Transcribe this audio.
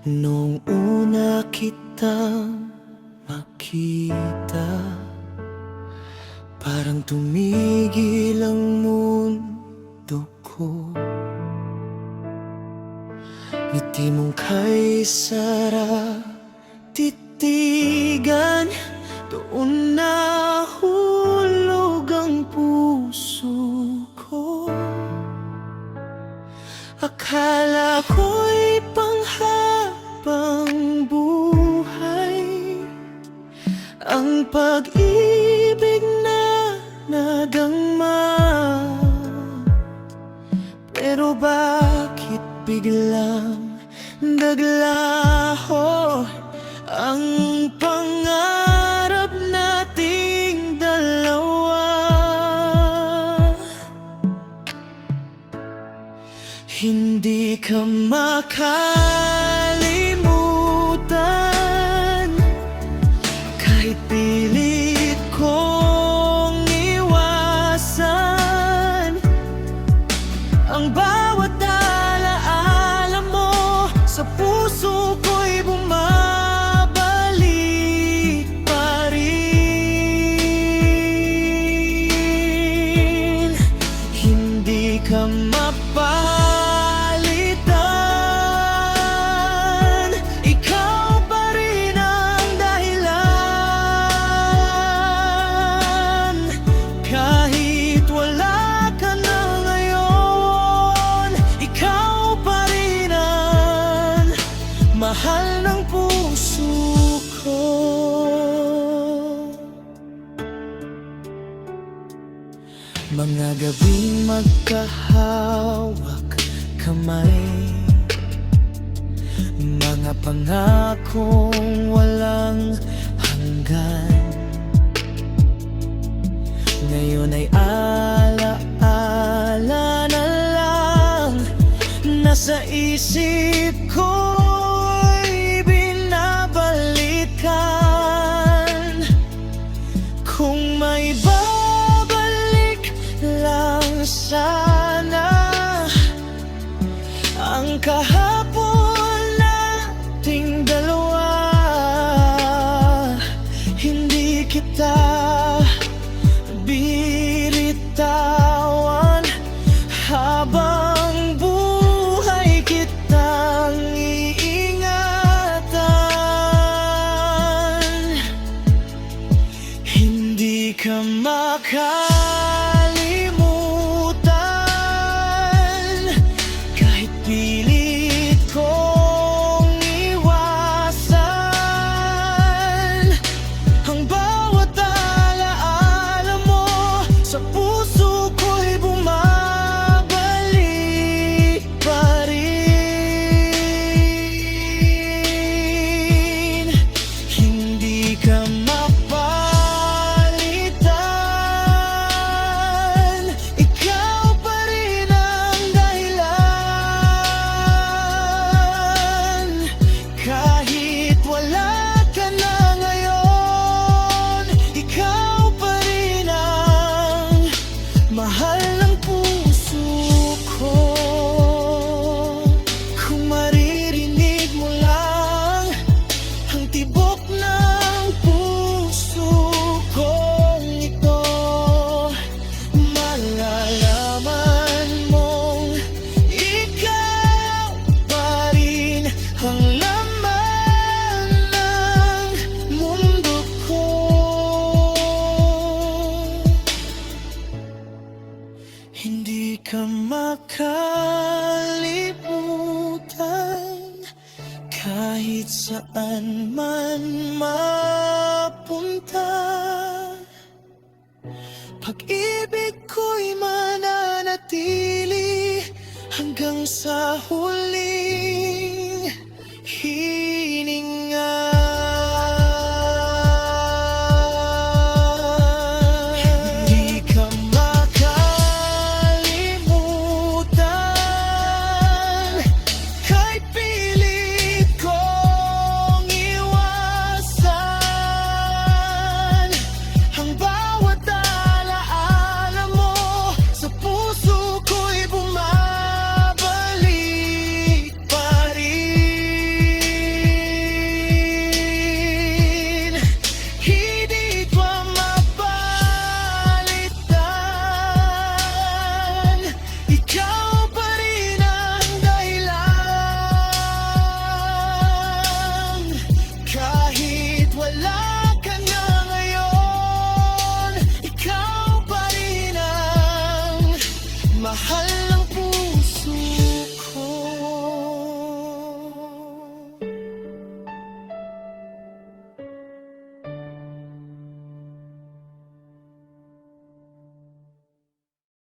Nung una kitang makita, parang tumigil ang mundo ko. Ngiti mong kay sarap titigan, doon nahulog ang puso ko. Akala ko'y panghabang buhay ang pag-ibig na nadangma. Pero bakit biglang naglaho ang pangarap nating dalawa? Hindi ka makalimutan, kahit pilit kong iwasan. Ang bawat alaala mo sa puso ko'y bumabalik pa rin. Hindi ka mapalitan, ikaw pa rin ang dahilan. Kahit wala ka na ngayon, ikaw pa rin ang mahal ng puso ko. Mga gabing magkahawak kamay, mga pangakong walang hanggan, ngayon ay alaala na lang. Nasa isip ko'y binabalikan. Kung may babalik lang sana ang kahapon nating dalawa, hindi kita biritawan. Habang buhay kitang iingatan. Hindi ka makalimutan, kahit pilit kong iwasan. Ang bawat alaala mo sa puso ko'y bumabalik pa rin. Hindi ka mapalitan, ikaw pa rin ang dahilan. Kahit wala ka na ngayon, ikaw pa rin ang mahal ng puso ko. Kung maririnig mo lang ang tibok ng puso kong ito, malalaman mong ikaw pa rin ang laman ng mundo ko. Hindi ka makalimutan, kahit saan man mapunta. Pag-ibig ko'y mananatili hanggang sa huling hininga. Hindi ka makalimutan, kahit pilit kong iwasan. Ang bawat alaala mo sa puso ko'y bumabalik ang puso.